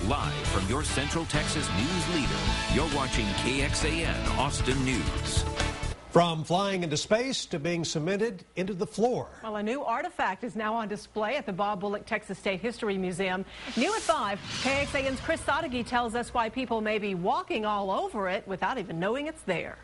Live from your Central Texas news leader, you're watching KXAN Austin News. From flying into space to being cemented into the floor. Well, a new artifact is now on display at the Bullock Texas State History Museum. New at 5, KXAN's Chris Sadeghi tells us why people may be walking all over it without even knowing it's there.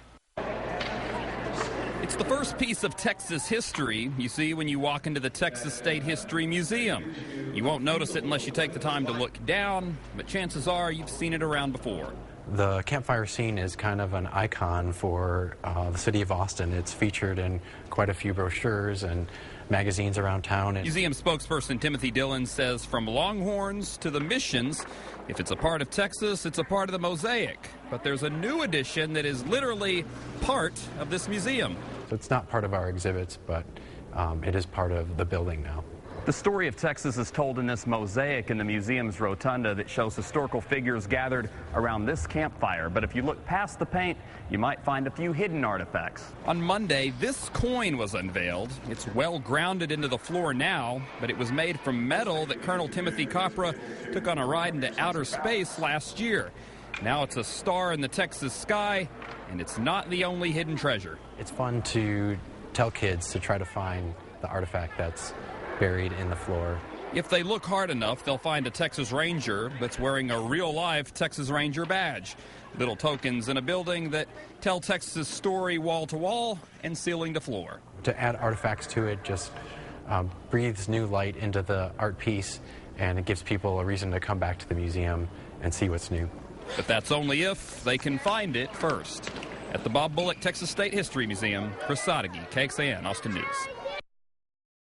It's the first piece of Texas history you see when you walk into the Texas State History Museum. You won't notice it unless you take the time to look down, but chances are you've seen it around before. The campfire scene is kind of an icon for the city of Austin. It's featured in quite a few brochures and magazines around town. Museum spokesperson Timothy Dillon says from Longhorns to the Missions, if it's a part of Texas, it's a part of the mosaic. But there's a new addition that is literally part of this museum. So it's not part of our exhibits, but it is part of the building now. The story of Texas is told in this mosaic in the museum's rotunda that shows historical figures gathered around this campfire. But if you look past the paint, you might find a few hidden artifacts. On Monday, this coin was unveiled. It's well grounded into the floor now, but it was made from metal that Colonel Timothy Capra took on a ride into outer space last year. Now it's a star in the Texas sky, and it's not the only hidden treasure. It's fun to tell kids to try to find the artifact that's buried in the floor. If they look hard enough, they'll find a Texas Ranger that's wearing a real-life Texas Ranger badge. Little tokens in a building that tell Texas' story wall-to-wall and ceiling to floor. To add artifacts to it just breathes new light into the art piece, and it gives people a reason to come back to the museum and see what's new. But that's only if they can find it first. At the Bullock Texas State History Museum, Chris Sadeghi, KXAN Austin News.